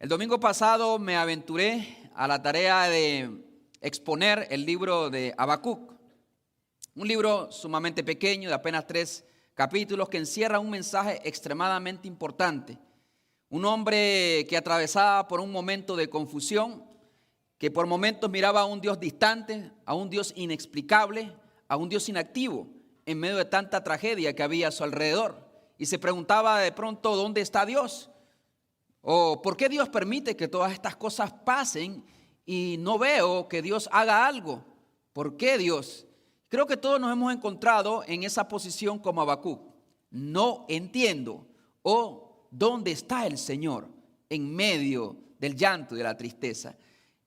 El domingo pasado me aventuré a la tarea de exponer el libro de Habacuc, un libro sumamente pequeño de apenas 3 capítulos que encierra un mensaje extremadamente importante. Un hombre que atravesaba por un momento de confusión, que por momentos miraba a un Dios distante, a un Dios inexplicable, a un Dios inactivo en medio de tanta tragedia que había a su alrededor. Y se preguntaba de pronto, ¿dónde está Dios? ¿O por qué Dios permite que todas estas cosas pasen y no veo que Dios haga algo? ¿Por qué Dios? Creo que todos nos hemos encontrado en esa posición como Habacuc. No entiendo. O ¿dónde está el Señor en medio del llanto y de la tristeza?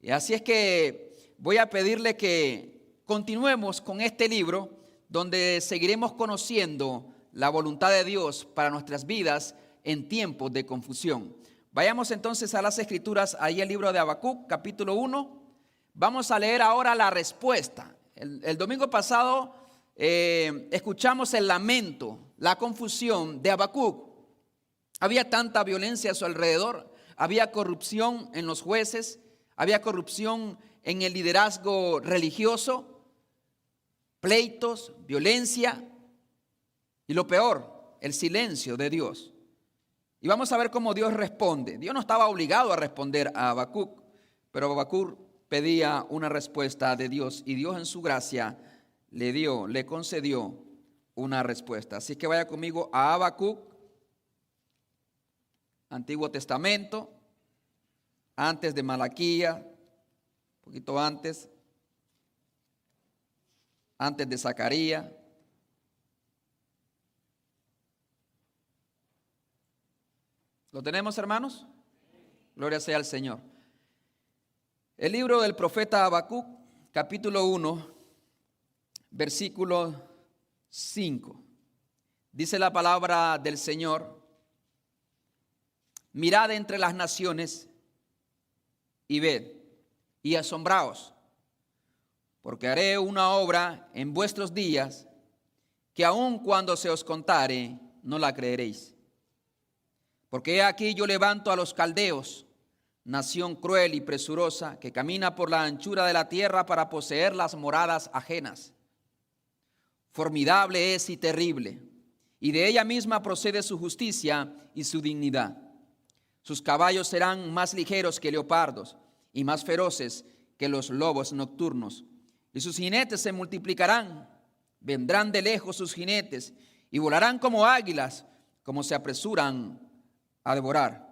Y así es que voy a pedirle que continuemos con este libro donde seguiremos conociendo la voluntad de Dios para nuestras vidas en tiempos de confusión. Vayamos entonces a las Escrituras, ahí el libro de Habacuc, capítulo 1. Vamos a leer ahora la respuesta. El domingo pasado escuchamos el lamento, la confusión de Habacuc. Había tanta violencia a su alrededor, había corrupción en los jueces, había corrupción en el liderazgo religioso, pleitos, violencia y lo peor, el silencio de Dios. Y vamos a ver cómo Dios responde. Dios no estaba obligado a responder a Habacuc, pero Habacuc pedía una respuesta de Dios y Dios en su gracia le concedió una respuesta. Así que vaya conmigo a Habacuc, Antiguo Testamento, antes de Malaquías, un poquito antes de Zacarías. ¿Lo tenemos, hermanos? Gloria sea al Señor. El libro del profeta Habacuc, capítulo 1, versículo 5. Dice la palabra del Señor: mirad entre las naciones y ved, y asombraos, porque haré una obra en vuestros días que aun cuando se os contare, no la creeréis. Porque he aquí yo levanto a los caldeos, nación cruel y presurosa, que camina por la anchura de la tierra para poseer las moradas ajenas. Formidable es y terrible, y de ella misma procede su justicia y su dignidad. Sus caballos serán más ligeros que leopardos y más feroces que los lobos nocturnos. Y sus jinetes se multiplicarán, vendrán de lejos sus jinetes y volarán como águilas, como se apresuran a devorar.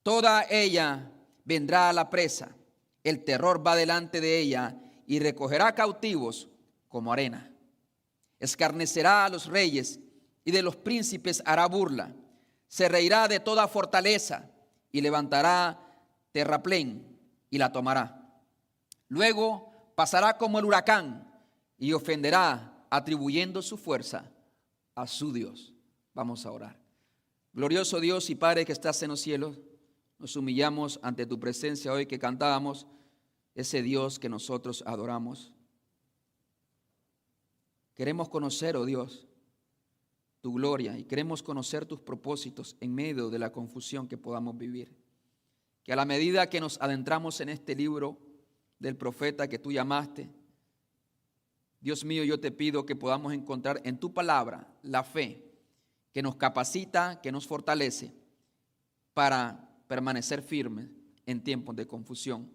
Toda ella vendrá a la presa, el terror va delante de ella y recogerá cautivos como arena. Escarnecerá a los reyes y de los príncipes hará burla. Se reirá de toda fortaleza y levantará terraplén y la tomará. Luego pasará como el huracán y ofenderá atribuyendo su fuerza a su Dios. Vamos a orar. Glorioso Dios y Padre que estás en los cielos, nos humillamos ante tu presencia hoy que cantábamos ese Dios que nosotros adoramos. Queremos conocer, oh Dios, tu gloria y queremos conocer tus propósitos en medio de la confusión que podamos vivir. Que a la medida que nos adentramos en este libro del profeta que tú llamaste, Dios mío, yo te pido que podamos encontrar en tu palabra la fe que nos capacita, que nos fortalece para permanecer firmes en tiempos de confusión.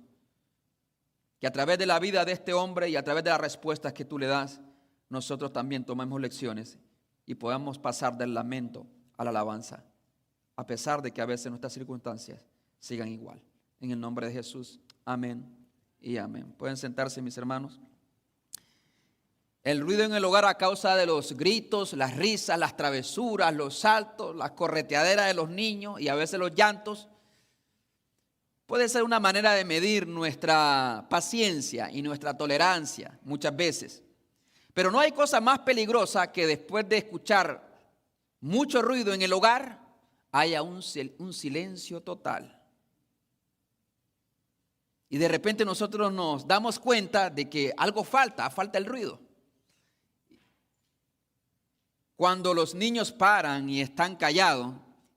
Que a través de la vida de este hombre y a través de las respuestas que tú le das, nosotros también tomemos lecciones y podamos pasar del lamento a la alabanza, a pesar de que a veces nuestras circunstancias sigan igual. En el nombre de Jesús, amén y amén. Pueden sentarse, mis hermanos. El ruido en el hogar a causa de los gritos, las risas, las travesuras, los saltos, las correteaderas de los niños y a veces los llantos, puede ser una manera de medir nuestra paciencia y nuestra tolerancia muchas veces. Pero no hay cosa más peligrosa que después de escuchar mucho ruido en el hogar, haya un silencio total. Y de repente nosotros nos damos cuenta de que algo falta el ruido. Cuando los niños paran y están callados,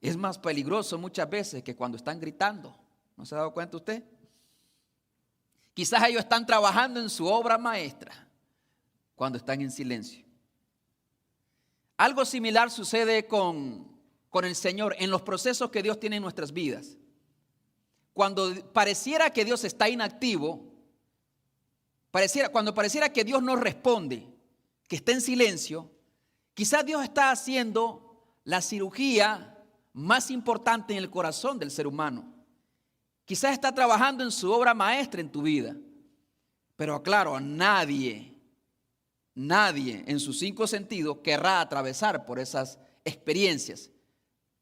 es más peligroso muchas veces que cuando están gritando. ¿No se ha dado cuenta usted? Quizás ellos están trabajando en su obra maestra cuando están en silencio. Algo similar sucede con el Señor en los procesos que Dios tiene en nuestras vidas. Cuando pareciera que Dios está inactivo, cuando pareciera que Dios no responde, que está en silencio, quizás Dios está haciendo la cirugía más importante en el corazón del ser humano. Quizás está trabajando en su obra maestra en tu vida. Pero claro, nadie en sus 5 sentidos querrá atravesar por esas experiencias.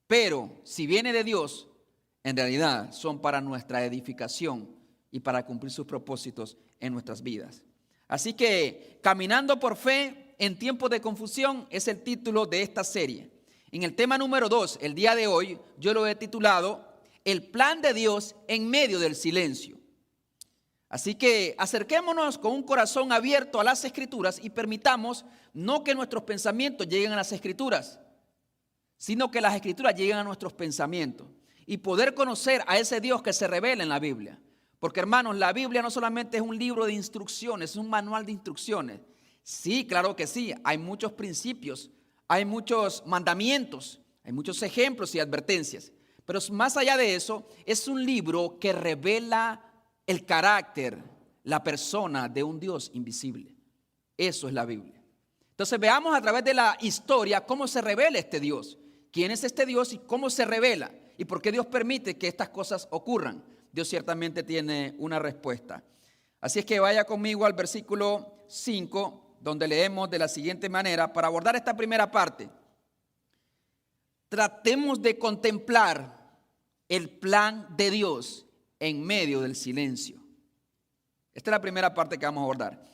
Pero si viene de Dios, en realidad son para nuestra edificación y para cumplir sus propósitos en nuestras vidas. Así que caminando por fe en tiempos de confusión es el título de esta serie. En el tema número 2, el día de hoy, yo lo he titulado El plan de Dios en medio del silencio. Así que acerquémonos con un corazón abierto a las Escrituras y permitamos no que nuestros pensamientos lleguen a las Escrituras, sino que las Escrituras lleguen a nuestros pensamientos y poder conocer a ese Dios que se revela en la Biblia. Porque hermanos, la Biblia no solamente es un libro de instrucciones, es un manual de instrucciones. Sí, claro que sí, hay muchos principios, hay muchos mandamientos, hay muchos ejemplos y advertencias. Pero más allá de eso, es un libro que revela el carácter, la persona de un Dios invisible. Eso es la Biblia. Entonces veamos a través de la historia cómo se revela este Dios. ¿Quién es este Dios y cómo se revela? ¿Y por qué Dios permite que estas cosas ocurran? Dios ciertamente tiene una respuesta. Así es que vaya conmigo al versículo 5, donde leemos de la siguiente manera, para abordar esta primera parte. Tratemos de contemplar el plan de Dios en medio del silencio. Esta es la primera parte que vamos a abordar.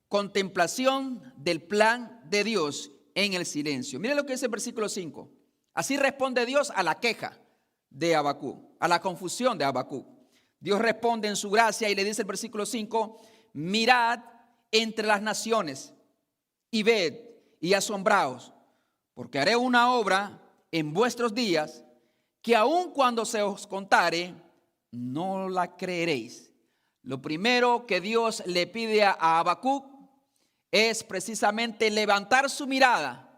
Contemplación del plan de Dios en el silencio. Mire lo que dice el versículo 5. Así responde Dios a la queja de Habacuc, a la confusión de Habacuc. Dios responde en su gracia y le dice el versículo 5, mirad entre las naciones y ved y asombraos, porque haré una obra en vuestros días que aun cuando se os contare, no la creeréis. Lo primero que Dios le pide a Habacuc es precisamente levantar su mirada,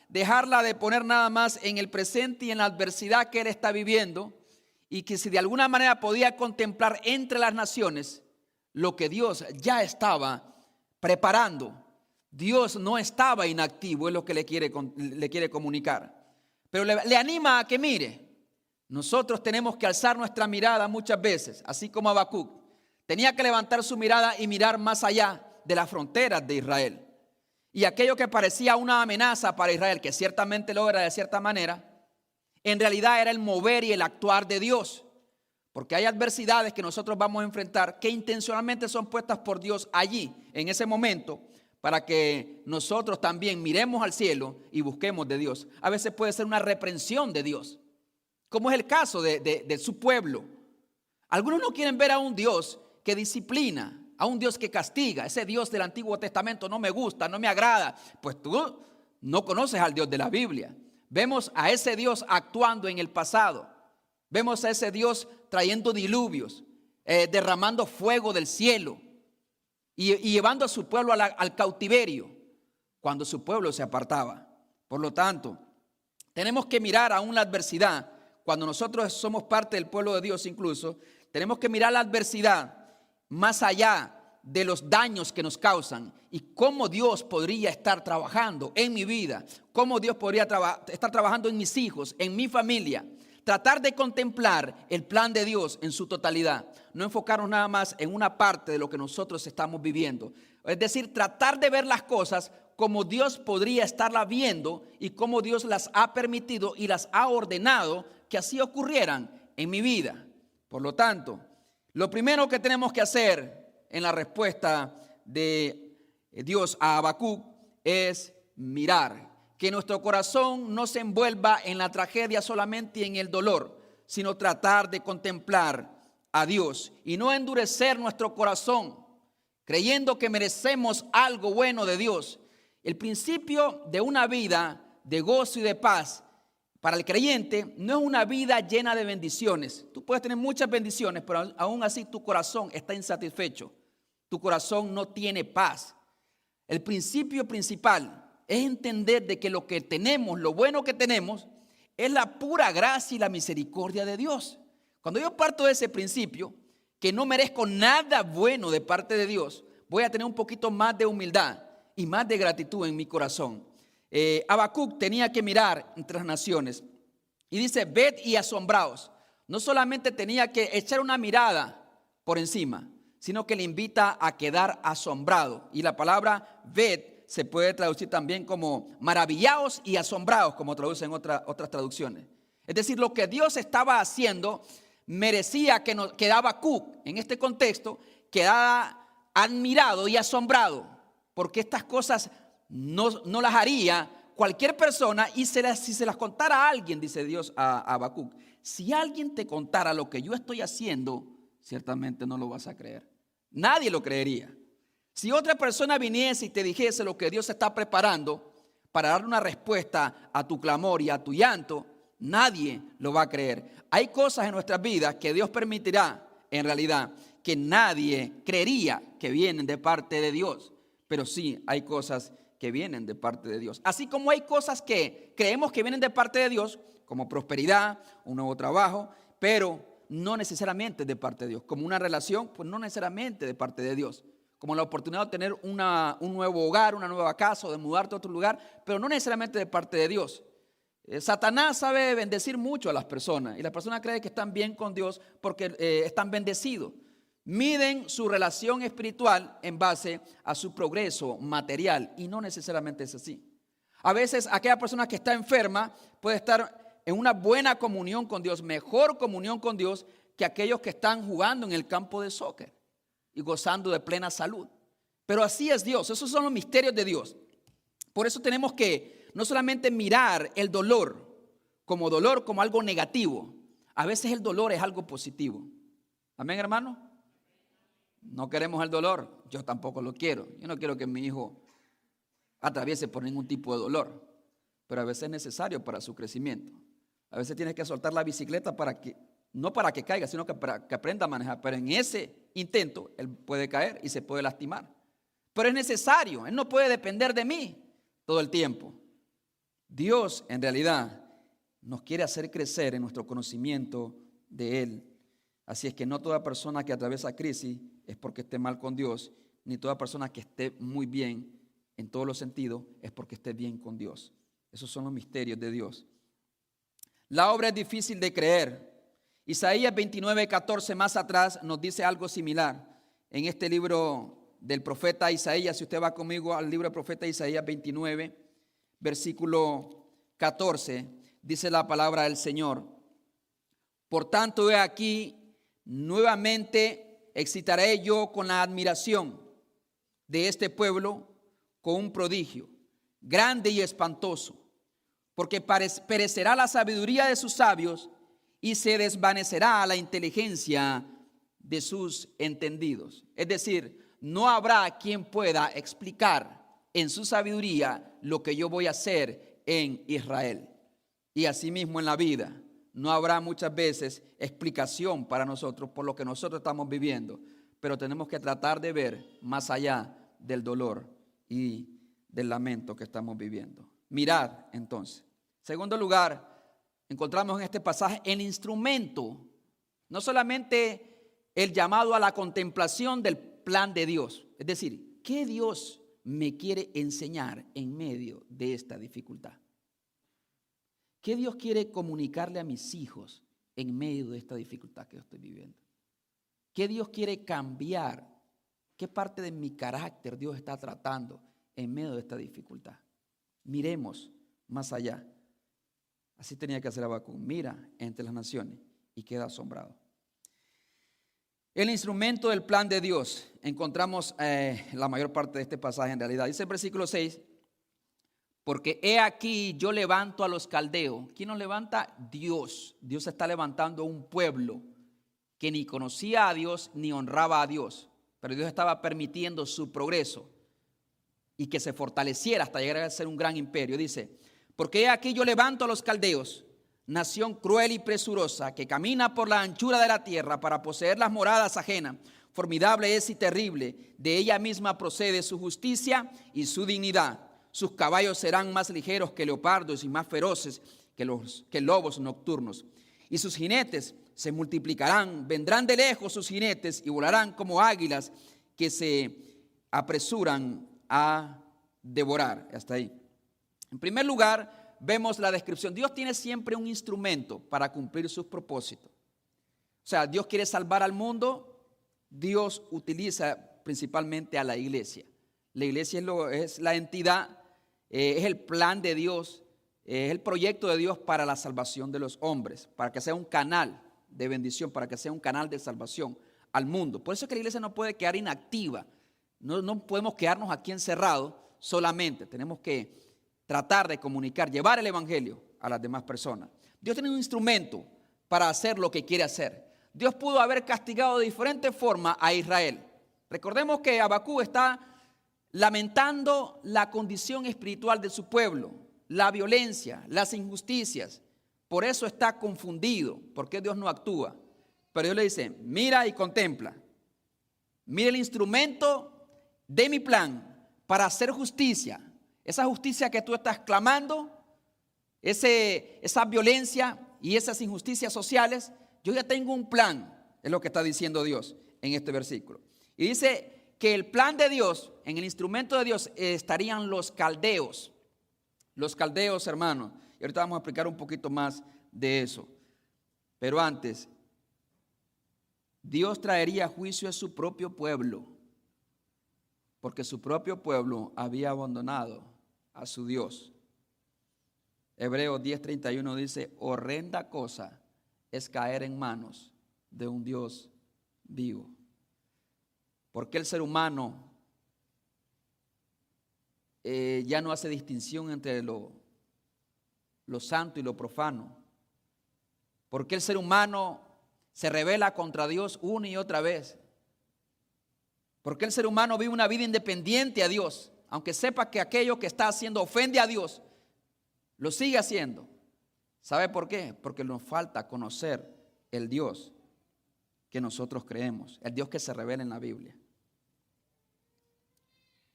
dejarla de poner nada más en el presente y en la adversidad que él está viviendo, y que si de alguna manera podía contemplar entre las naciones lo que Dios ya estaba preparando. Dios no estaba inactivo, es lo que le quiere comunicar. Pero le anima a que mire. Nosotros tenemos que alzar nuestra mirada muchas veces, así como Habacuc tenía que levantar su mirada y mirar más allá de las fronteras de Israel. Y aquello que parecía una amenaza para Israel, que ciertamente lo era de cierta manera, en realidad era el mover y el actuar de Dios. Porque hay adversidades que nosotros vamos a enfrentar que intencionalmente son puestas por Dios allí, en ese momento, para que nosotros también miremos al cielo y busquemos de Dios. A veces puede ser una reprensión de Dios, como es el caso de su pueblo. Algunos no quieren ver a un Dios que disciplina, a un Dios que castiga. Ese Dios del Antiguo Testamento no me gusta, no me agrada. Pues tú no conoces al Dios de la Biblia. Vemos a ese Dios actuando en el pasado. Vemos a ese Dios trayendo diluvios, derramando fuego del cielo y llevando a su pueblo al cautiverio cuando su pueblo se apartaba. Por lo tanto, tenemos que mirar aún la adversidad. Cuando nosotros somos parte del pueblo de Dios incluso, tenemos que mirar la adversidad más allá de los daños que nos causan y cómo Dios podría estar trabajando en mi vida, cómo Dios podría estar trabajando en mis hijos, en mi familia. Tratar de contemplar el plan de Dios en su totalidad, no enfocarnos nada más en una parte de lo que nosotros estamos viviendo. Es decir, tratar de ver las cosas como Dios podría estarlas viendo y cómo Dios las ha permitido y las ha ordenado que así ocurrieran en mi vida. Por lo tanto, lo primero que tenemos que hacer en la respuesta de Dios a Habacuc es mirar. Que nuestro corazón no se envuelva en la tragedia solamente y en el dolor, sino tratar de contemplar a Dios y no endurecer nuestro corazón, creyendo que merecemos algo bueno de Dios. El principio de una vida de gozo y de paz para el creyente no es una vida llena de bendiciones. Tú puedes tener muchas bendiciones, pero aún así tu corazón está insatisfecho. Tu corazón no tiene paz. El principio principal es entender de que lo que tenemos, lo bueno que tenemos, es la pura gracia y la misericordia de Dios. Cuando yo parto de ese principio, que no merezco nada bueno de parte de Dios, voy a tener un poquito más de humildad y más de gratitud en mi corazón. Habacuc tenía que mirar entre las naciones y dice, ved y asombraos. No solamente tenía que echar una mirada por encima, sino que le invita a quedar asombrado. Y la palabra ved se puede traducir también como maravillaos y asombrados, como traducen otras traducciones. Es decir, lo que Dios estaba haciendo merecía que Habacuc, en este contexto, quedara admirado y asombrado, porque estas cosas no las haría cualquier persona, y si se las contara a alguien, dice Dios a Habacuc, si alguien te contara lo que yo estoy haciendo, ciertamente no lo vas a creer. Nadie lo creería. Si otra persona viniese y te dijese lo que Dios está preparando para darle una respuesta a tu clamor y a tu llanto, nadie lo va a creer. Hay cosas en nuestras vidas que Dios permitirá, en realidad, que nadie creería que vienen de parte de Dios. Pero sí hay cosas que vienen de parte de Dios. Así como hay cosas que creemos que vienen de parte de Dios, como prosperidad, un nuevo trabajo, pero no necesariamente de parte de Dios. Como una relación, pues no necesariamente de parte de Dios. Como la oportunidad de tener un nuevo hogar, una nueva casa, o de mudarte a otro lugar, pero no necesariamente de parte de Dios. Satanás sabe bendecir mucho a las personas, y las personas creen que están bien con Dios porque están bendecidos. Miden su relación espiritual en base a su progreso material, y no necesariamente es así. A veces aquella persona que está enferma puede estar en una buena comunión con Dios, mejor comunión con Dios que aquellos que están jugando en el campo de soccer y gozando de plena salud. Pero así es Dios, esos son los misterios de Dios. Por eso tenemos que no solamente mirar el dolor como algo negativo. A veces el dolor es algo positivo. Amén, hermano. No queremos el dolor, yo tampoco lo quiero. Yo no quiero que mi hijo atraviese por ningún tipo de dolor, pero a veces es necesario para su crecimiento. A veces tienes que soltar la bicicleta no para que caiga, sino para que aprenda a manejar. Pero en ese intento él puede caer y se puede lastimar. Pero es necesario, él no puede depender de mí todo el tiempo. Dios en realidad nos quiere hacer crecer en nuestro conocimiento de Él. Así es que no toda persona que atraviesa crisis es porque esté mal con Dios, ni toda persona que esté muy bien en todos los sentidos es porque esté bien con Dios. Esos son los misterios de Dios. La obra es difícil de creer. Isaías 29:14 más atrás nos dice algo similar. En este libro del profeta Isaías, si usted va conmigo al libro del profeta Isaías 29, versículo 14, dice la palabra del Señor. Por tanto, he aquí, nuevamente excitaré yo con la admiración de este pueblo con un prodigio grande y espantoso, porque perecerá la sabiduría de sus sabios y se desvanecerá la inteligencia de sus entendidos. Es decir, no habrá quien pueda explicar en su sabiduría lo que yo voy a hacer en Israel. Y asimismo en la vida, no habrá muchas veces explicación para nosotros por lo que nosotros estamos viviendo, pero tenemos que tratar de ver más allá del dolor y del lamento que estamos viviendo. Mirad entonces. Segundo lugar, encontramos en este pasaje el instrumento, no solamente el llamado a la contemplación del plan de Dios, es decir, ¿qué Dios me quiere enseñar en medio de esta dificultad? ¿Qué Dios quiere comunicarle a mis hijos en medio de esta dificultad que yo estoy viviendo? ¿Qué Dios quiere cambiar? ¿Qué parte de mi carácter Dios está tratando en medio de esta dificultad? Miremos más allá. Así tenía que hacer Habacuc. Mira entre las naciones y queda asombrado. El instrumento del plan de Dios. Encontramos la mayor parte de este pasaje en realidad. Dice el versículo 6. Porque he aquí yo levanto a los caldeos. ¿Quién nos levanta? Dios. Dios está levantando a un pueblo que ni conocía a Dios ni honraba a Dios. Pero Dios estaba permitiendo su progreso y que se fortaleciera hasta llegar a ser un gran imperio. Dice, porque he aquí yo levanto a los caldeos nación cruel y presurosa que camina por la anchura de la tierra para poseer las moradas ajenas. Formidable es y terrible, de ella misma procede su justicia y su dignidad. Sus caballos serán más ligeros que leopardos y más feroces que lobos nocturnos. Y sus jinetes se multiplicarán, vendrán de lejos sus jinetes y volarán como águilas que se apresuran a devorar. Hasta ahí. En primer lugar, vemos la descripción. Dios tiene siempre un instrumento para cumplir sus propósitos. O sea, Dios quiere salvar al mundo. Dios utiliza principalmente a la iglesia. La iglesia es la entidad, es el plan de Dios, es el proyecto de Dios para la salvación de los hombres, para que sea un canal de bendición, para que sea un canal de salvación al mundo. Por eso es que la iglesia no puede quedar inactiva. No podemos quedarnos aquí encerrados solamente. Tenemos que tratar de comunicar, llevar el evangelio a las demás personas. Dios tiene un instrumento para hacer lo que quiere hacer. Dios pudo haber castigado de diferente forma a Israel. Recordemos que Habacuc está lamentando la condición espiritual de su pueblo, la violencia, las injusticias. Por eso está confundido, porque Dios no actúa. Pero Dios le dice, mira y contempla. Mira el instrumento de mi plan para hacer justicia. Esa justicia que tú estás clamando, esa violencia y esas injusticias sociales, yo ya tengo un plan, es lo que está diciendo Dios en este versículo. Y dice que el plan de Dios, en el instrumento de Dios, estarían los caldeos. Los caldeos, hermanos. Y ahorita vamos a explicar un poquito más de eso. Pero antes, Dios traería juicio a su propio pueblo, porque su propio pueblo había abandonado a su Dios. Hebreos 10:31 dice, horrenda cosa es caer en manos de un Dios vivo. Porque el ser humano ya no hace distinción entre lo santo y lo profano. Porque el ser humano se rebela contra Dios una y otra vez. Porque el ser humano vive una vida independiente a Dios, aunque sepa que aquello que está haciendo ofende a Dios, lo sigue haciendo. ¿Sabe por qué? Porque nos falta conocer el Dios que nosotros creemos, el Dios que se revela en la Biblia.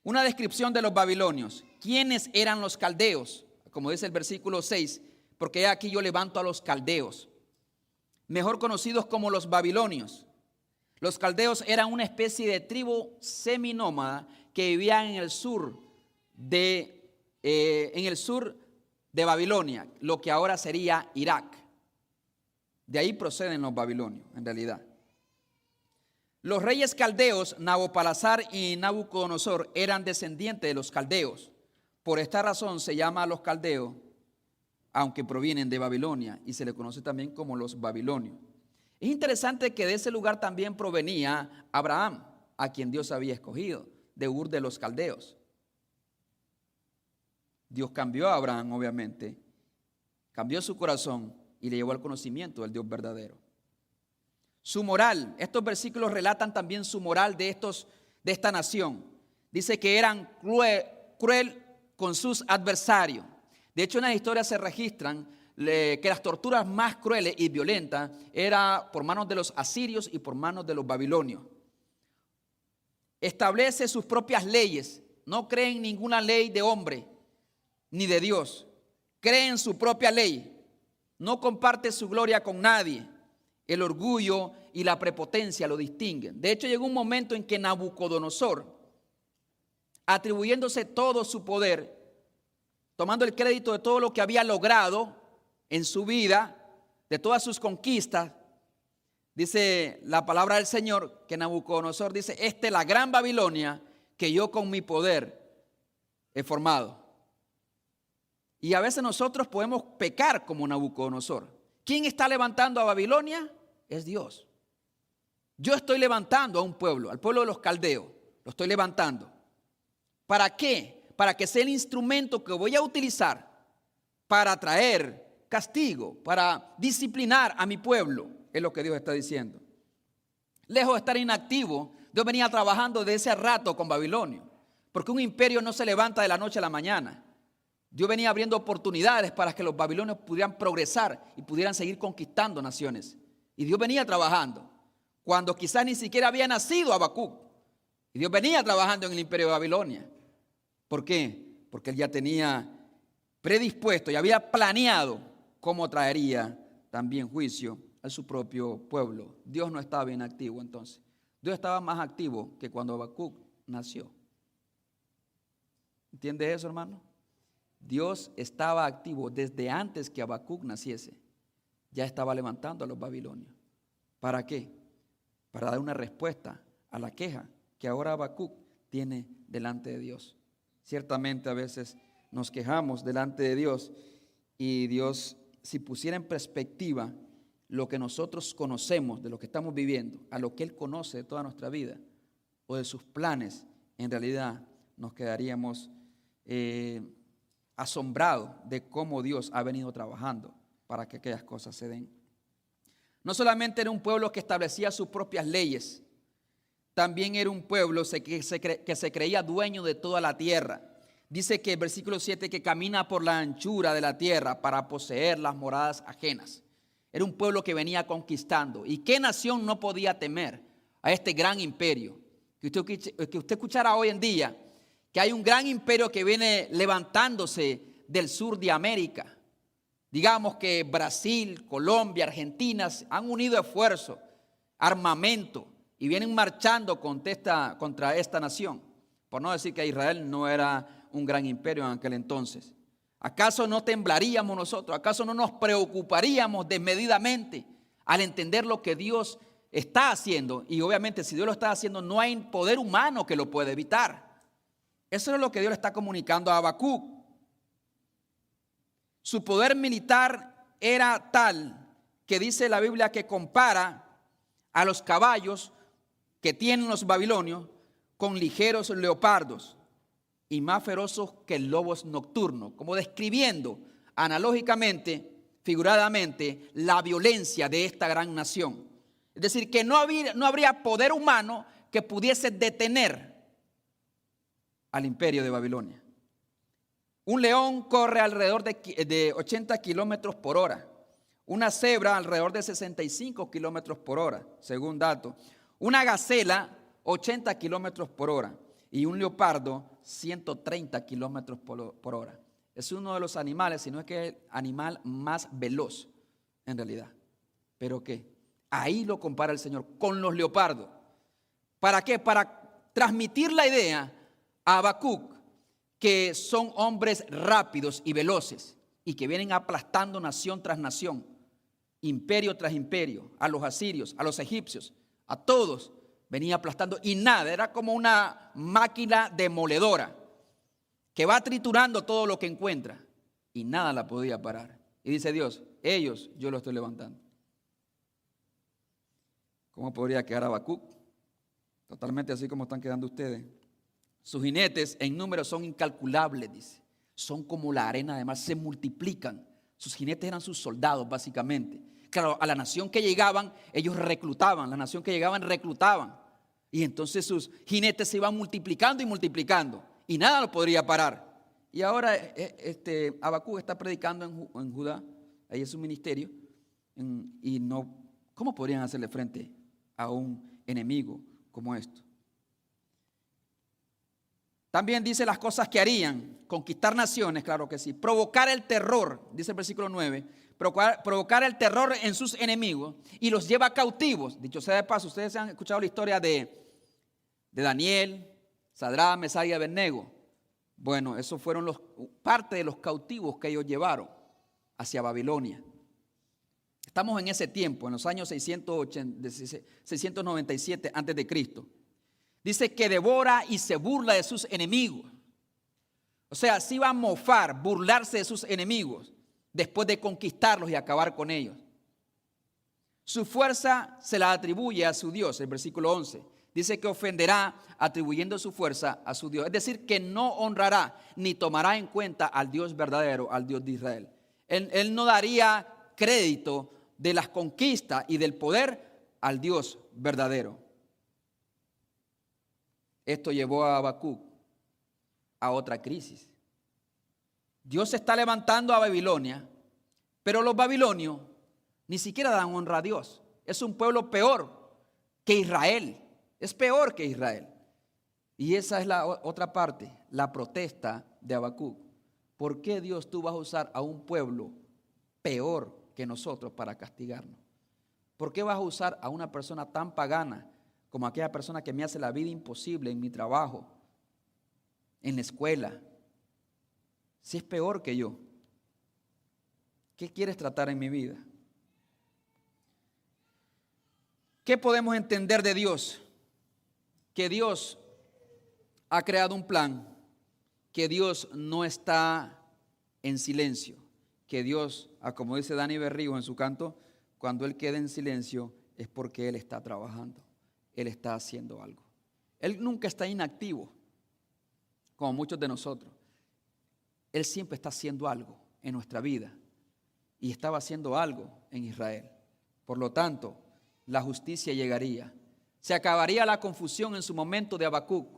Una descripción de los babilonios. ¿Quiénes eran los caldeos? Como dice el versículo 6, porque aquí yo levanto a los caldeos, mejor conocidos como los babilonios. Los caldeos eran una especie de tribu seminómada que vivían en el sur de Babilonia, lo que ahora sería Irak. De ahí proceden los babilonios, en realidad. Los reyes caldeos, Nabopolassar y Nabucodonosor, eran descendientes de los caldeos. Por esta razón se llama a los caldeos, aunque provienen de Babilonia, y se le conoce también como los babilonios. Es interesante que de ese lugar también provenía Abraham, a quien Dios había escogido, de Ur de los caldeos. Dios cambió a Abraham, obviamente, cambió su corazón y le llevó al conocimiento del Dios verdadero. Su moral, estos versículos relatan también su moral de esta nación. Dice que eran cruel con sus adversarios. De hecho, en las historias se registran que las torturas más crueles y violentas eran por manos de los asirios y por manos de los babilonios. Establece sus propias leyes, no cree en ninguna ley de hombre ni de Dios. Cree en su propia ley, no comparte su gloria con nadie. El orgullo y la prepotencia lo distinguen. De hecho, llegó un momento en que Nabucodonosor, atribuyéndose todo su poder, tomando el crédito de todo lo que había logrado en su vida, de todas sus conquistas, dice la palabra del Señor que Nabucodonosor dice, esta es la gran Babilonia que yo con mi poder he formado. Y a veces nosotros podemos pecar como Nabucodonosor. ¿Quién está levantando a Babilonia? Es Dios. Yo estoy levantando a un pueblo, al pueblo de los caldeos. Lo estoy levantando. ¿Para qué? Para que sea el instrumento que voy a utilizar para traer castigo, para disciplinar a mi pueblo. Es lo que Dios está diciendo. Lejos de estar inactivo, Dios venía trabajando desde ese rato con Babilonia. Porque un imperio no se levanta de la noche a la mañana. Dios venía abriendo oportunidades para que los babilonios pudieran progresar y pudieran seguir conquistando naciones. Y Dios venía trabajando cuando quizás ni siquiera había nacido Habacuc. Y Dios venía trabajando en el imperio de Babilonia. ¿Por qué? Porque Él ya tenía predispuesto y había planeado cómo traería también juicio a su propio pueblo. Dios no estaba bien activo entonces. Dios estaba más activo que cuando Habacuc nació. ¿Entiende eso, hermano? Dios estaba activo desde antes que Habacuc naciese. Ya estaba levantando a los babilonios. ¿Para qué? Para dar una respuesta a la queja que ahora Habacuc tiene delante de Dios. Ciertamente a veces nos quejamos delante de Dios y Dios, si pusiera en perspectiva lo que nosotros conocemos de lo que estamos viviendo, a lo que Él conoce de toda nuestra vida o de sus planes, en realidad nos quedaríamos asombrados de cómo Dios ha venido trabajando para que aquellas cosas se den. No solamente era un pueblo que establecía sus propias leyes, también era un pueblo que se creía dueño de toda la tierra. Dice que el versículo 7 que camina por la anchura de la tierra para poseer las moradas ajenas. Era un pueblo que venía conquistando. ¿Y qué nación no podía temer a este gran imperio? Que usted escuchara hoy en día que hay un gran imperio que viene levantándose del sur de América. Digamos que Brasil, Colombia, Argentina han unido esfuerzos, armamento y vienen marchando contra esta nación. Por no decir que Israel no era un gran imperio en aquel entonces. ¿Acaso no temblaríamos nosotros? ¿Acaso no nos preocuparíamos desmedidamente al entender lo que Dios está haciendo? Y obviamente si Dios lo está haciendo, no hay poder humano que lo pueda evitar. Eso es lo que Dios le está comunicando a Habacuc. Su poder militar era tal que dice la Biblia que compara a los caballos que tienen los babilonios con ligeros leopardos y más feroces que lobos nocturnos, como describiendo analógicamente, figuradamente, la violencia de esta gran nación. Es decir, que no habría poder humano que pudiese detener al imperio de Babilonia. Un león corre alrededor de 80 kilómetros por hora. Una cebra alrededor de 65 kilómetros por hora, según datos. Una gacela, 80 kilómetros por hora. Y un leopardo, 130 kilómetros por hora. Es uno de los animales, si no es que es el animal más veloz, en realidad. ¿Pero qué? Ahí lo compara el Señor con los leopardos. ¿Para qué? Para transmitir la idea a Habacuc que son hombres rápidos y veloces y que vienen aplastando nación tras nación, imperio tras imperio, a los asirios, a los egipcios, a todos venía aplastando y nada, era como una máquina demoledora que va triturando todo lo que encuentra y nada la podía parar. Y dice Dios, ellos yo los estoy levantando. ¿Cómo podría quedar Habacuc? Totalmente así como están quedando ustedes. Sus jinetes en número son incalculables, dice. Son como la arena de mar, se multiplican. Sus jinetes eran sus soldados, básicamente. Claro, a la nación que llegaban, ellos reclutaban. La nación que llegaban, reclutaban. Y entonces sus jinetes se iban multiplicando y multiplicando. Y nada lo podría parar. Y ahora Habacuc está predicando en Judá. Ahí es su ministerio. Y no, ¿cómo podrían hacerle frente a un enemigo como esto? También dice las cosas que harían: conquistar naciones, claro que sí, provocar el terror, dice el versículo 9, provocar el terror en sus enemigos y los lleva cautivos. Dicho sea de paso, ustedes han escuchado la historia de Daniel, Sadrach, Mesach y Abednego. Bueno, esos fueron parte de los cautivos que ellos llevaron hacia Babilonia. Estamos en ese tiempo, en los años 697 antes de Cristo. Dice que devora y se burla de sus enemigos. O sea, sí va a mofar, burlarse de sus enemigos después de conquistarlos y acabar con ellos. Su fuerza se la atribuye a su Dios, el versículo 11. Dice que ofenderá atribuyendo su fuerza a su Dios. Es decir, que no honrará ni tomará en cuenta al Dios verdadero, al Dios de Israel. Él no daría crédito de las conquistas y del poder al Dios verdadero. Esto llevó a Habacuc a otra crisis. Dios se está levantando a Babilonia, pero los babilonios ni siquiera dan honra a Dios. Es un pueblo peor que Israel. Es peor que Israel. Y esa es la otra parte, la protesta de Habacuc. ¿Por qué Dios tú vas a usar a un pueblo peor que nosotros para castigarnos? ¿Por qué vas a usar a una persona tan pagana como aquella persona que me hace la vida imposible en mi trabajo, en la escuela? Si es peor que yo, ¿qué quieres tratar en mi vida? ¿Qué podemos entender de Dios? Que Dios ha creado un plan, que Dios no está en silencio, que Dios, como dice Dani Berrío en su canto, cuando Él queda en silencio es porque Él está trabajando, Él está haciendo algo. Él nunca está inactivo, como muchos de nosotros. Él siempre está haciendo algo en nuestra vida y estaba haciendo algo en Israel. Por lo tanto, la justicia llegaría. Se acabaría la confusión en su momento de Habacuc.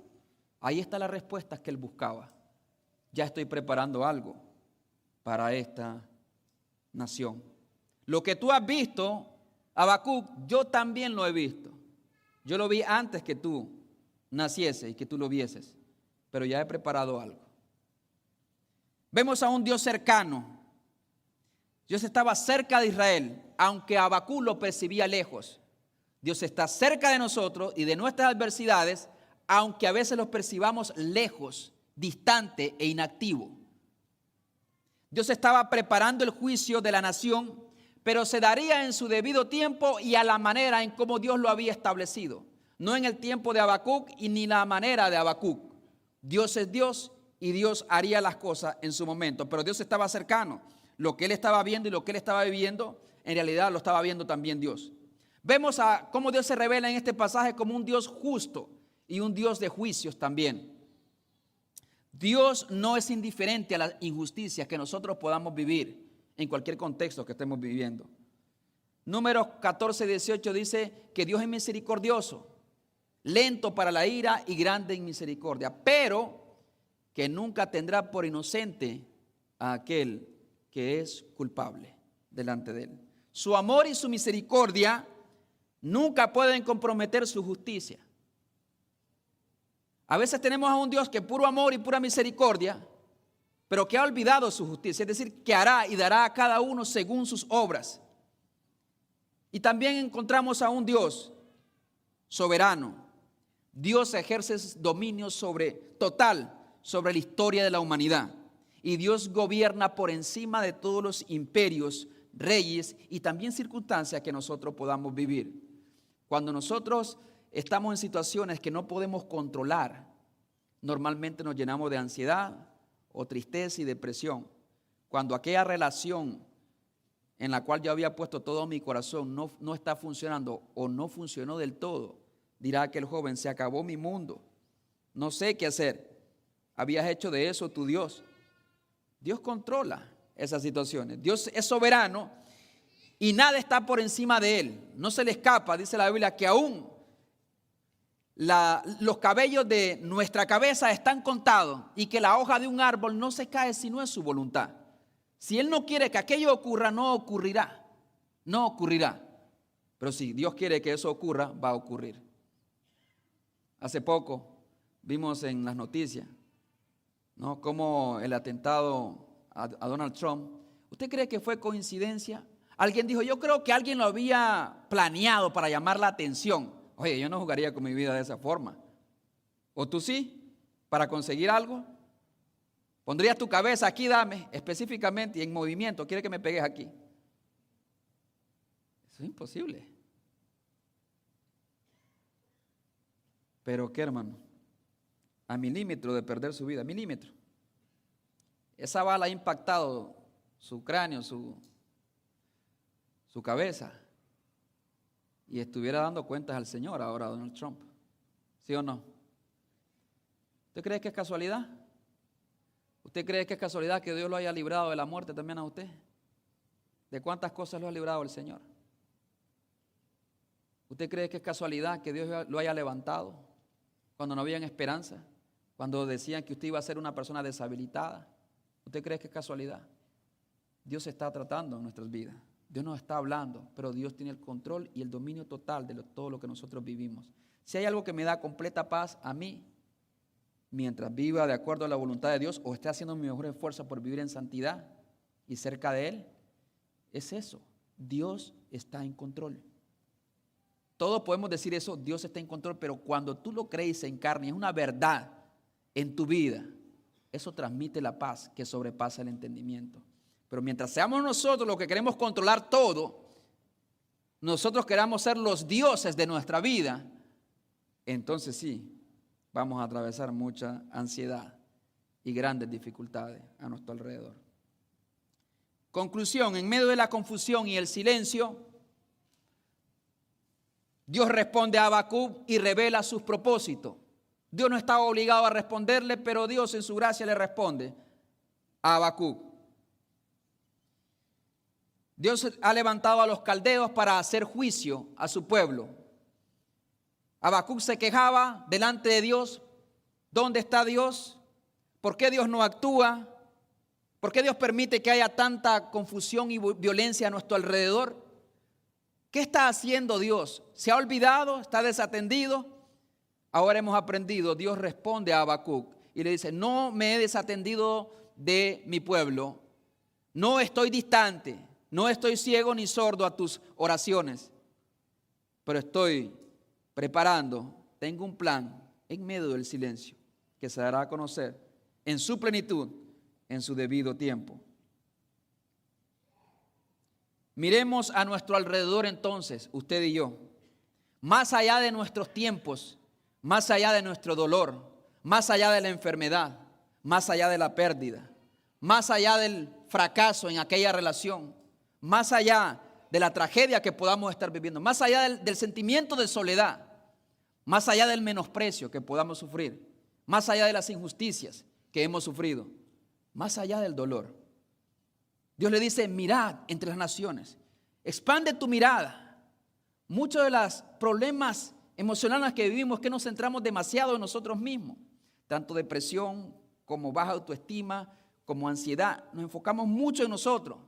Ahí está la respuesta que él buscaba. Ya estoy preparando algo para esta nación. Lo que tú has visto, Habacuc, yo también lo he visto. Yo lo vi antes que tú nacieses y que tú lo vieses, pero ya he preparado algo. Vemos a un Dios cercano. Dios estaba cerca de Israel, aunque Habacuc lo percibía lejos. Dios está cerca de nosotros y de nuestras adversidades, aunque a veces los percibamos lejos, distante e inactivo. Dios estaba preparando el juicio de la nación, pero se daría en su debido tiempo y a la manera en como Dios lo había establecido. No en el tiempo de Habacuc y ni la manera de Habacuc. Dios es Dios y Dios haría las cosas en su momento, pero Dios estaba cercano. Lo que él estaba viendo y lo que él estaba viviendo, en realidad lo estaba viendo también Dios. Vemos a cómo Dios se revela en este pasaje como un Dios justo y un Dios de juicios también. Dios no es indiferente a las injusticias que nosotros podamos vivir en cualquier contexto que estemos viviendo. Números 14:18 dice que Dios es misericordioso, lento para la ira y grande en misericordia, pero que nunca tendrá por inocente a aquel que es culpable delante de él. Su amor y su misericordia nunca pueden comprometer su justicia. A veces tenemos a un Dios que es puro amor y pura misericordia, pero que ha olvidado su justicia, es decir, que hará y dará a cada uno según sus obras. Y también encontramos a un Dios soberano. Dios ejerce dominio total sobre la historia de la humanidad. Y Dios gobierna por encima de todos los imperios, reyes y también circunstancias que nosotros podamos vivir. Cuando nosotros estamos en situaciones que no podemos controlar, normalmente nos llenamos de ansiedad o tristeza y depresión. Cuando aquella relación en la cual yo había puesto todo mi corazón no está funcionando o no funcionó del todo, dirá aquel joven, se acabó mi mundo, no sé qué hacer. Habías hecho de eso tu Dios. Dios controla esas situaciones. Dios es soberano y nada está por encima de él. No se le escapa, dice la Biblia, que aún los cabellos de nuestra cabeza están contados y que la hoja de un árbol no se cae si no es su voluntad. Si él no quiere que aquello ocurra, no ocurrirá. No ocurrirá. Pero si Dios quiere que eso ocurra, va a ocurrir. Hace poco vimos en las noticias, ¿no?, como el atentado a Donald Trump. ¿Usted cree que fue coincidencia? Alguien dijo, yo creo que alguien lo había planeado para llamar la atención. Oye, yo no jugaría con mi vida de esa forma. ¿O tú sí? ¿Para conseguir algo? ¿Pondrías tu cabeza aquí, dame, específicamente y en movimiento? ¿Quiere que me pegues aquí? Eso es imposible. Pero ¿qué, hermano? A milímetro de perder su vida, milímetro. Esa bala ha impactado su cráneo, su cabeza. Y estuviera dando cuentas al Señor ahora, Donald Trump. ¿Sí o no? ¿Usted cree que es casualidad? ¿Usted cree que es casualidad que Dios lo haya librado de la muerte también a usted? ¿De cuántas cosas lo ha librado el Señor? ¿Usted cree que es casualidad que Dios lo haya levantado cuando no habían esperanza? Cuando decían que usted iba a ser una persona deshabilitada. ¿Usted cree que es casualidad? Dios está tratando en nuestras vidas. Dios nos está hablando, pero Dios tiene el control y el dominio total de todo lo que nosotros vivimos. Si hay algo que me da completa paz a mí, mientras viva de acuerdo a la voluntad de Dios o esté haciendo mi mejor esfuerzo por vivir en santidad y cerca de Él, es eso. Dios está en control. Todos podemos decir eso, Dios está en control, pero cuando tú lo crees en carne, es una verdad en tu vida, eso transmite la paz que sobrepasa el entendimiento. Pero mientras seamos nosotros los que queremos controlar todo, nosotros queramos ser los dioses de nuestra vida, entonces sí, vamos a atravesar mucha ansiedad y grandes dificultades a nuestro alrededor. Conclusión, en medio de la confusión y el silencio, Dios responde a Habacuc y revela sus propósitos. Dios no estaba obligado a responderle, pero Dios en su gracia le responde a Habacuc. Dios ha levantado a los caldeos para hacer juicio a su pueblo. Habacuc se quejaba delante de Dios. ¿Dónde está Dios? ¿Por qué Dios no actúa? ¿Por qué Dios permite que haya tanta confusión y violencia a nuestro alrededor? ¿Qué está haciendo Dios? ¿Se ha olvidado? ¿Está desatendido? Ahora hemos aprendido, Dios responde a Habacuc y le dice, no me he desatendido de mi pueblo, no estoy distante, no estoy ciego ni sordo a tus oraciones, pero estoy preparando, tengo un plan en medio del silencio que se dará a conocer en su plenitud, en su debido tiempo. Miremos a nuestro alrededor entonces, usted y yo, más allá de nuestros tiempos, más allá de nuestro dolor, más allá de la enfermedad, más allá de la pérdida, más allá del fracaso en aquella relación, más allá de la tragedia que podamos estar viviendo, más allá del sentimiento de soledad, más allá del menosprecio que podamos sufrir, más allá de las injusticias que hemos sufrido, más allá del dolor. Dios le dice, mirad entre las naciones, expande tu mirada. Muchos de los problemas emocionales que vivimos es que nos centramos demasiado en nosotros mismos, tanto depresión como baja autoestima, como ansiedad, nos enfocamos mucho en nosotros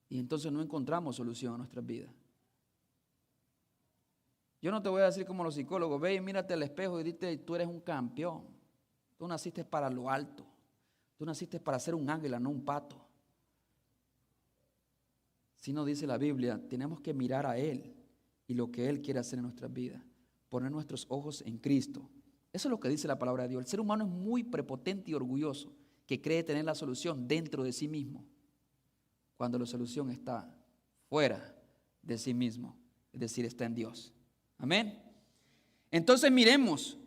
y entonces no encontramos solución a nuestras vidas. Yo no te voy a decir como los psicólogos, ve y mírate al espejo y dite, tú eres un campeón, tú naciste para lo alto, tú naciste para ser un águila, no un pato. Si no dice la Biblia, tenemos que mirar a Él y lo que Él quiere hacer en nuestras vidas, poner nuestros ojos en Cristo. Eso es lo que dice la palabra de Dios. El ser humano es muy prepotente y orgulloso, que cree tener la solución dentro de sí mismo, cuando la solución está fuera de sí mismo, es decir, está en Dios. Amén. Entonces miremos,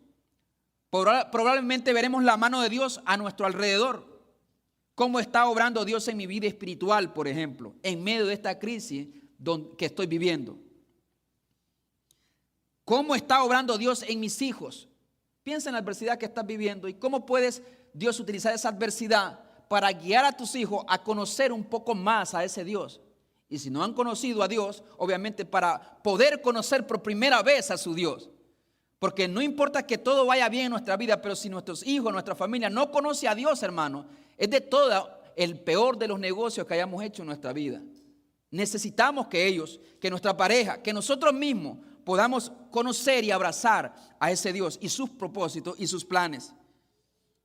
probablemente veremos la mano de Dios a nuestro alrededor. ¿Cómo está obrando Dios en mi vida espiritual, por ejemplo, en medio de esta crisis que estoy viviendo? ¿Cómo está obrando Dios en mis hijos? Piensa en la adversidad que estás viviendo y cómo puedes Dios utilizar esa adversidad para guiar a tus hijos a conocer un poco más a ese Dios. Y si no han conocido a Dios, obviamente para poder conocer por primera vez a su Dios. Porque no importa que todo vaya bien en nuestra vida, pero si nuestros hijos, nuestra familia no conoce a Dios, hermano, es de todo el peor de los negocios que hayamos hecho en nuestra vida. Necesitamos que ellos, que nuestra pareja, que nosotros mismos podamos conocer y abrazar a ese Dios y sus propósitos y sus planes.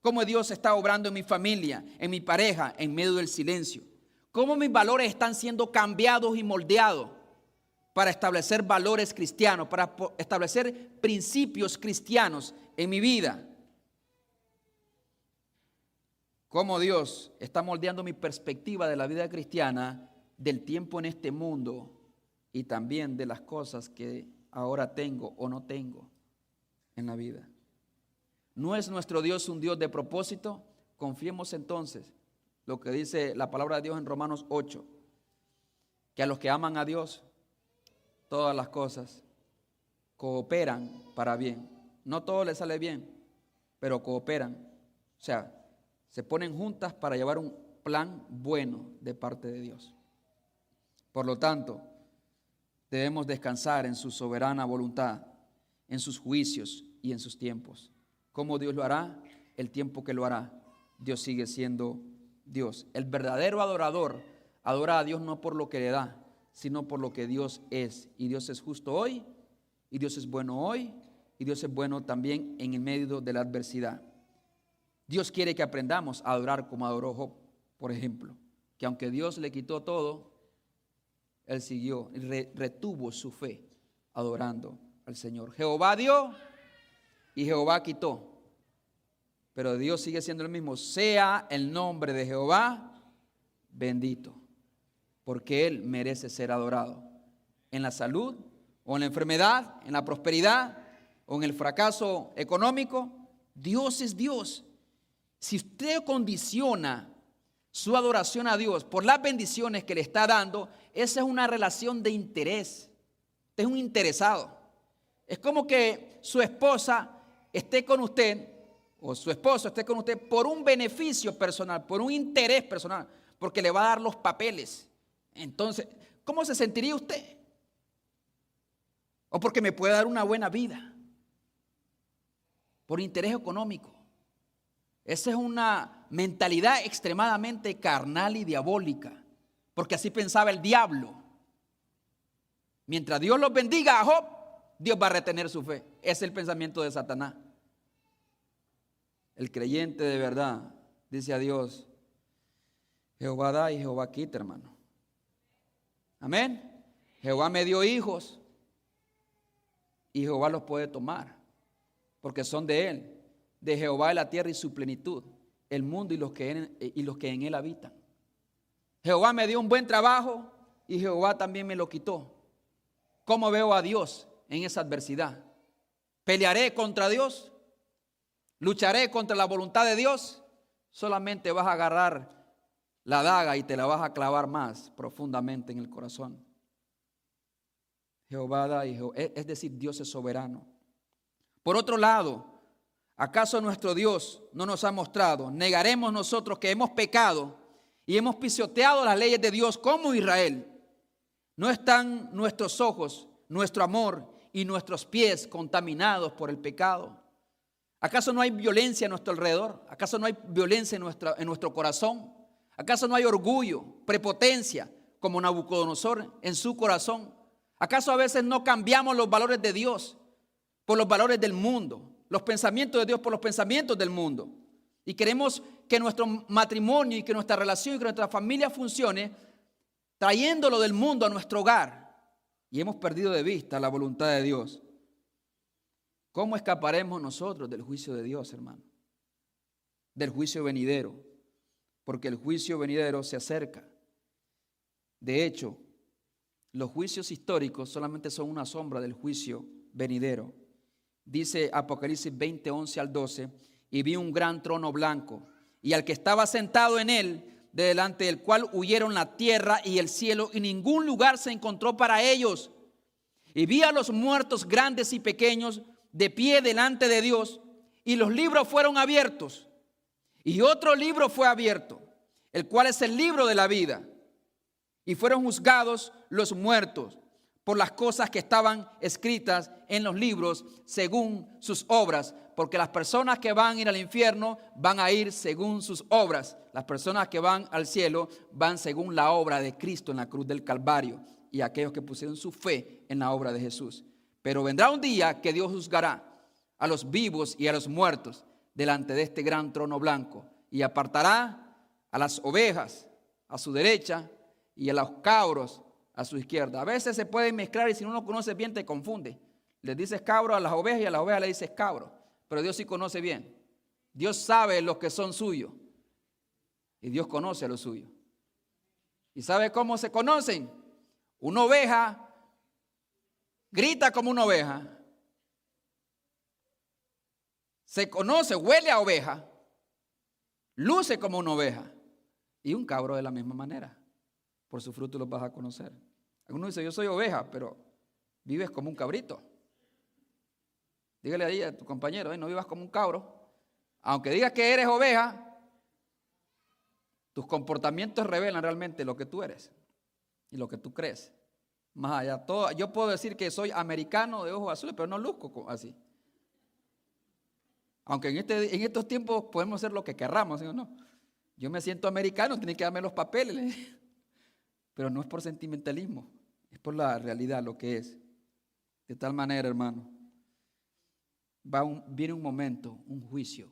Cómo Dios está obrando en mi familia, en mi pareja, en medio del silencio. Cómo mis valores están siendo cambiados y moldeados para establecer valores cristianos, para establecer principios cristianos en mi vida. Cómo Dios está moldeando mi perspectiva de la vida cristiana, del tiempo en este mundo y también de las cosas que ahora tengo o no tengo en la vida. ¿No es nuestro Dios un Dios de propósito? Confiemos entonces lo que dice la palabra de Dios en Romanos 8, que a los que aman a Dios, todas las cosas cooperan para bien. No todo les sale bien, pero cooperan. O sea, se ponen juntas para llevar un plan bueno de parte de Dios. Por lo tanto, debemos descansar en su soberana voluntad, en sus juicios y en sus tiempos. ¿Cómo Dios lo hará? El tiempo que lo hará. Dios sigue siendo Dios. El verdadero adorador adora a Dios no por lo que le da, sino por lo que Dios es. Y Dios es justo hoy, y Dios es bueno hoy, y Dios es bueno también en el medio de la adversidad. Dios quiere que aprendamos a adorar como adoró Job, por ejemplo, que aunque Dios le quitó todo, él siguió, retuvo su fe adorando al Señor. Jehová dio y Jehová quitó, pero Dios sigue siendo el mismo. Sea el nombre de Jehová bendito, porque Él merece ser adorado en la salud o en la enfermedad, en la prosperidad o en el fracaso económico. Dios es Dios. Si usted condiciona su adoración a Dios por las bendiciones que le está dando, esa es una relación de interés. Usted es un interesado. Es como que su esposa esté con usted o su esposo esté con usted por un beneficio personal, por un interés personal, porque le va a dar los papeles. Entonces, ¿cómo se sentiría usted? O porque me puede dar una buena vida, por interés económico. Esa es una mentalidad extremadamente carnal y diabólica, porque así pensaba el diablo. Mientras Dios los bendiga a Job, Dios va a retener su fe. Ese es el pensamiento de Satanás. El creyente de verdad dice a Dios: Jehová da y Jehová quita, hermano. Amén. Jehová me dio hijos y Jehová los puede tomar, porque son de Él. De Jehová es la tierra y su plenitud, el mundo y los que en él habitan. Jehová me dio un buen trabajo y Jehová también me lo quitó. ¿Cómo veo a Dios en esa adversidad? ¿Pelearé contra Dios? ¿Lucharé contra la voluntad de Dios? Solamente vas a agarrar la daga y te la vas a clavar más profundamente en el corazón. Jehová da y Jehová, es decir, Dios es soberano. Por otro lado, ¿acaso nuestro Dios no nos ha mostrado? ¿Negaremos nosotros que hemos pecado y hemos pisoteado las leyes de Dios como Israel? ¿No están nuestros ojos, nuestro amor y nuestros pies contaminados por el pecado? ¿Acaso no hay violencia a nuestro alrededor? ¿Acaso no hay violencia en nuestro corazón? ¿Acaso no hay orgullo, prepotencia como Nabucodonosor en su corazón? ¿Acaso a veces no cambiamos los valores de Dios por los valores del mundo? Los pensamientos de Dios por los pensamientos del mundo. Y queremos que nuestro matrimonio y que nuestra relación y que nuestra familia funcione trayéndolo del mundo a nuestro hogar. Y hemos perdido de vista la voluntad de Dios. ¿Cómo escaparemos nosotros del juicio de Dios, hermano? Del juicio venidero. Porque el juicio venidero se acerca. De hecho, los juicios históricos solamente son una sombra del juicio venidero. Dice Apocalipsis 20, 11 al 12, y vi un gran trono blanco, y al que estaba sentado en él, delante del cual huyeron la tierra y el cielo, y ningún lugar se encontró para ellos. Y vi a los muertos grandes y pequeños de pie delante de Dios, y los libros fueron abiertos. Y otro libro fue abierto, el cual es el libro de la vida. Y fueron juzgados los muertos por las cosas que estaban escritas en los libros según sus obras, porque las personas que van a ir al infierno van a ir según sus obras. Las personas que van al cielo van según la obra de Cristo en la cruz del Calvario y aquellos que pusieron su fe en la obra de Jesús. Pero vendrá un día que Dios juzgará a los vivos y a los muertos delante de este gran trono blanco y apartará a las ovejas a su derecha y a los cabros a su izquierda. A veces se pueden mezclar y si uno no conoce bien te confunde. Le dices cabro a las ovejas y a las ovejas le dices cabro. Pero Dios sí conoce bien. Dios sabe los que son suyos. Y Dios conoce a los suyos. ¿Y sabe cómo se conocen? Una oveja grita como una oveja. Se conoce, huele a oveja. Luce como una oveja. Y un cabro de la misma manera. Por su fruto los vas a conocer. Algunos dicen, yo soy oveja, pero vives como un cabrito. Dígale ahí a tu compañero, no vivas como un cabro. Aunque digas que eres oveja, tus comportamientos revelan realmente lo que tú eres y lo que tú crees. Más allá, yo puedo decir que soy americano de ojos azules, pero no luzco así. Aunque en estos tiempos podemos hacer lo que querramos, ¿sí o no? Yo me siento americano, tienen que darme los papeles. Pero no es por sentimentalismo, es por la realidad, lo que es. De tal manera, hermano, viene un momento, un juicio.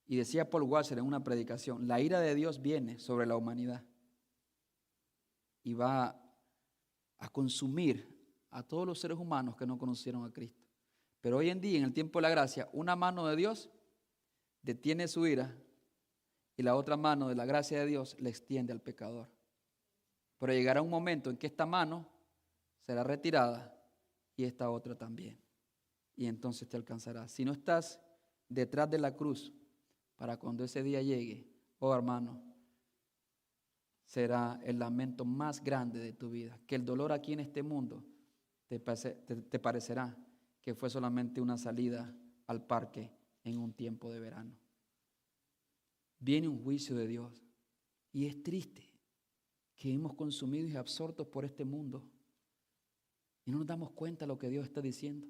Y decía Paul Washer en una predicación, la ira de Dios viene sobre la humanidad y va a consumir a todos los seres humanos que no conocieron a Cristo. Pero hoy en día, en el tiempo de la gracia, una mano de Dios detiene su ira y la otra mano de la gracia de Dios le extiende al pecador. Pero llegará un momento en que esta mano será retirada y esta otra también. Y entonces te alcanzará. Si no estás detrás de la cruz, para cuando ese día llegue, oh hermano, será el lamento más grande de tu vida. Que el dolor aquí en este mundo te parecerá que fue solamente una salida al parque en un tiempo de verano. Viene un juicio de Dios y es triste que hemos consumido y absortos por este mundo y no nos damos cuenta de lo que Dios está diciendo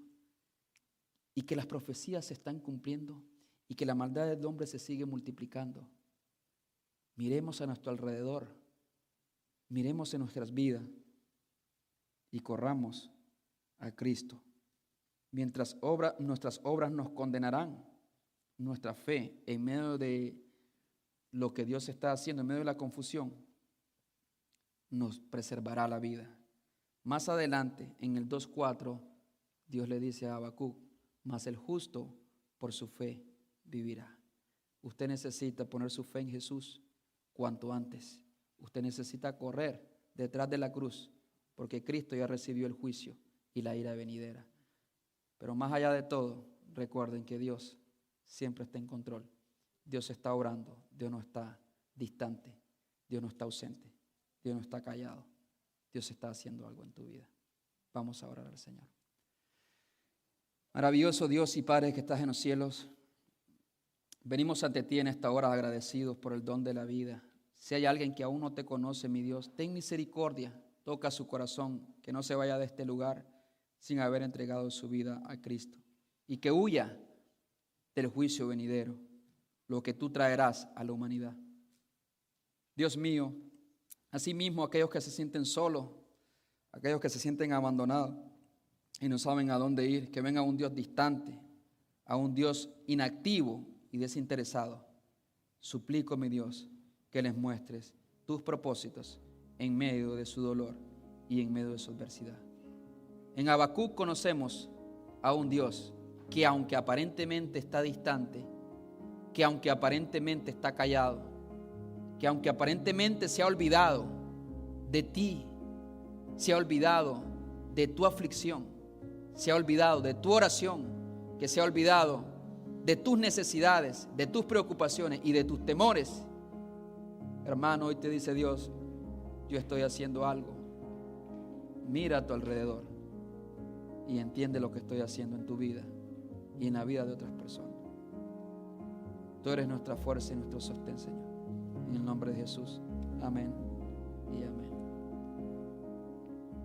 y que las profecías se están cumpliendo y que la maldad del hombre se sigue multiplicando. Miremos a nuestro alrededor, miremos en nuestras vidas y corramos a Cristo. Mientras nuestras obras nos condenarán, nuestra fe en medio de lo que Dios está haciendo, en medio de la confusión, nos preservará la vida. Más adelante, en el 2:4, Dios le dice a Habacuc, mas el justo por su fe vivirá. Usted necesita poner su fe en Jesús cuanto antes. Usted necesita correr detrás de la cruz, porque Cristo ya recibió el juicio y la ira venidera. Pero más allá de todo, recuerden que Dios siempre está en control. Dios está obrando, Dios no está distante, Dios no está ausente, Dios no está callado. Dios está haciendo algo en tu vida. Vamos a orar al Señor. Maravilloso Dios y Padre que estás en los cielos, venimos ante ti en esta hora agradecidos por el don de la vida. Si hay alguien que aún no te conoce, mi Dios, ten misericordia, toca su corazón, que no se vaya de este lugar sin haber entregado su vida a Cristo y que huya del juicio venidero, lo que tú traerás a la humanidad. Dios mío, asimismo aquellos que se sienten solos, aquellos que se sienten abandonados y no saben a dónde ir, que venga un Dios distante, a un Dios inactivo y desinteresado. Suplico, mi Dios, que les muestres tus propósitos en medio de su dolor y en medio de su adversidad. En Habacuc conocemos a un Dios que aunque aparentemente está distante, que aunque aparentemente está callado, que aunque aparentemente se ha olvidado de ti, se ha olvidado de tu aflicción, se ha olvidado de tu oración, que se ha olvidado de tus necesidades, de tus preocupaciones y de tus temores. Hermano, hoy te dice Dios, yo estoy haciendo algo. Mira a tu alrededor y entiende lo que estoy haciendo en tu vida y en la vida de otras personas. Tú eres nuestra fuerza y nuestro sostén, Señor. En el nombre de Jesús. Amén y amén.